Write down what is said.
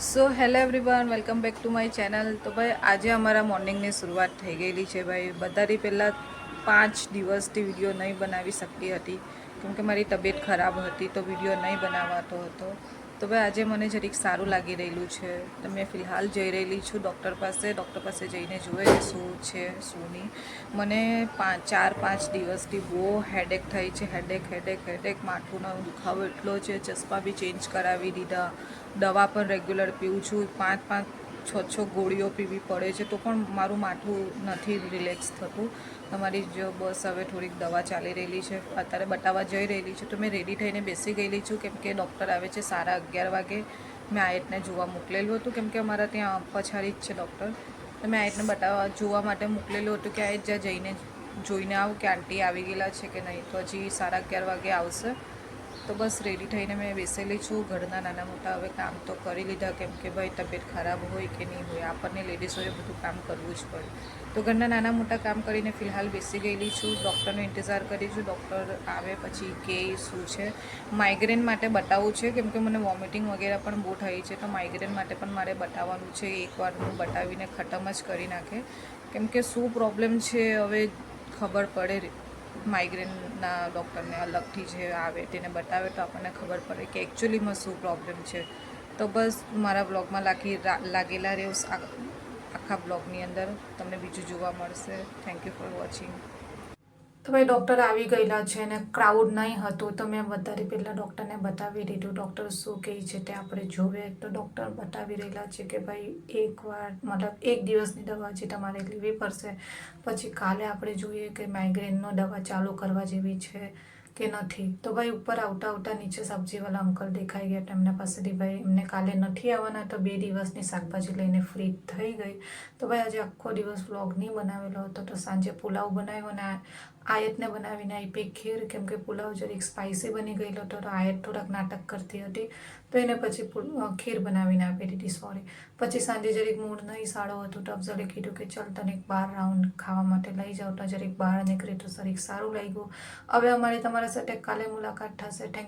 So hello everyone, welcome back to my channel. તો ભાઈ આજે અમારા મોર્નિંગની શરૂઆત થઈ ગયેલી છે. ભાઈ બધાથી પહેલાં 5 દિવસથી વિડીયો નહીં બનાવી શકતી હતી કેમકે મારી તબિયત ખરાબ હતી, તો વિડીયો નહીં બનાવાતો હતો. તો ભાઈ આજે મને જરીક સારું લાગી રહેલું છે, તો મેં ફિલહાલ જઈ રહેલી છું ડૉક્ટર પાસે. ડૉક્ટર પાસે જઈને જોવે કે શું છે શું નહીં. મને 4-5 દિવસથી બહુ હેડેક થઈ છે. હેડેક માથુંનો દુખાવો એટલો છે. ચશ્મા બી ચેન્જ કરાવી દીધા, દવા પણ રેગ્યુલર પીવું છું. 5-6 ગોળીઓ પીવી પડે છે, તો પણ મારું માથું નથી રિલેક્સ થતું. તમારી જો બસ હવે થોડીક દવા ચાલી રહેલી છે, અત્યારે બતાવવા જઈ રહેલી છું. તો મેં રેડી થઈને બેસી ગયેલી છું કેમકે ડૉક્ટર આવે છે 11:30 વાગે. મેં આયતને જોવા મોકલેલું હતું કેમકે અમારા ત્યાં પછાડી જ છે ડૉક્ટર. તો મેં આયતને જોવા માટે મોકલેલું હતું કે આયત જ્યાં જઈને જોઈને આવ કે આંટી આવી ગયેલા છે કે નહીં. તો હજી 11:30 વાગે આવશે. તો બસ રેડી થઈને મેં બેસેલી છું. ઘરના નાના મોટા હવે કામ તો કરી લીધા કેમકે ભાઈ તબિયત ખરાબ હોય કે નહીં હોય, આપણને લેડીઝોએ બધું કામ કરવું જ પડે. તો ઘરના નાના મોટા કામ કરીને ફિલહાલ બેસી ગયેલી છું. ડૉક્ટરનો ઇંતજાર કરી છું. ડૉક્ટર આવે પછી કે શું છે. માઇગ્રેન માટે બતાવવું છે કેમકે મને વોમિટિંગ વગેરે પણ બહુ થઈ છે, તો માઇગ્રેન માટે પણ મારે બતાવવાનું છે. એકવાર હું બતાવીને ખતમ જ કરી નાખે કેમકે શું પ્રોબ્લેમ છે હવે ખબર પડે. માઇગ્રેનના ડૉક્ટરને અલગથી જે આવે તેને બતાવે તો આપણને ખબર પડે કે એકચ્યુઅલીમાં શું પ્રોબ્લેમ છે. તો બસ મારા બ્લોગમાં લાગેલા રહ્યો. આખા બ્લોગની અંદર તમને બીજું જોવા મળશે. Thank you for watching. તો ભાઈ ડૉક્ટર આવી ગયેલા છે અને ક્રાઉડ નહીં હતું, તો મેં વધારે પહેલાં ડૉક્ટરને બતાવી દીધું. ડૉક્ટર શું કહે છે તે આપણે જોવે. તો ડૉક્ટર બતાવી રહેલા છે કે ભાઈ એકવાર મતલબ 1 દિવસની દવા જે તમારે લેવી પડશે, પછી કાલે આપણે જોઈએ કે માઇગ્રેનનો દવા ચાલુ કરવા જેવી છે કે નથી. તો ભાઈ ઉપર આવતા નીચે સબ્જીવાળા અંકલ દેખાઈ ગયા. એમના પાસેથી ભાઈ એમને કાલે નથી આવવાના, તો 2 દિવસની શાકભાજી લઈને ફ્રી થઈ ગઈ. તો ભાઈ આજે આખો દિવસ વ્લોગ નહીં બનાવેલો હતો, તો સાંજે પુલાવ બનાવ્યો અને આયતને બનાવીને આપી ખીર કેમકે પુલાવ જરીક સ્પાઇસી બની ગયેલો હતો, તો આયત થોડાક નાટક કરતી હતી, તો એને પછી ખીર બનાવીને આપી દીધી. સોરી. પછી સાંજે જરીક મૂડ નહીં સારો હતો, તો અફઝલે કીધું કે ચાલ તને એક બહાર રાઉન્ડ ખાવા માટે લઈ જાઉં. તો જરીક બહાર નીકળી તો જરીક સારું લાગ્યું. હવે અમારી તમારા સાથે કાલે મુલાકાત થશે. Thank you.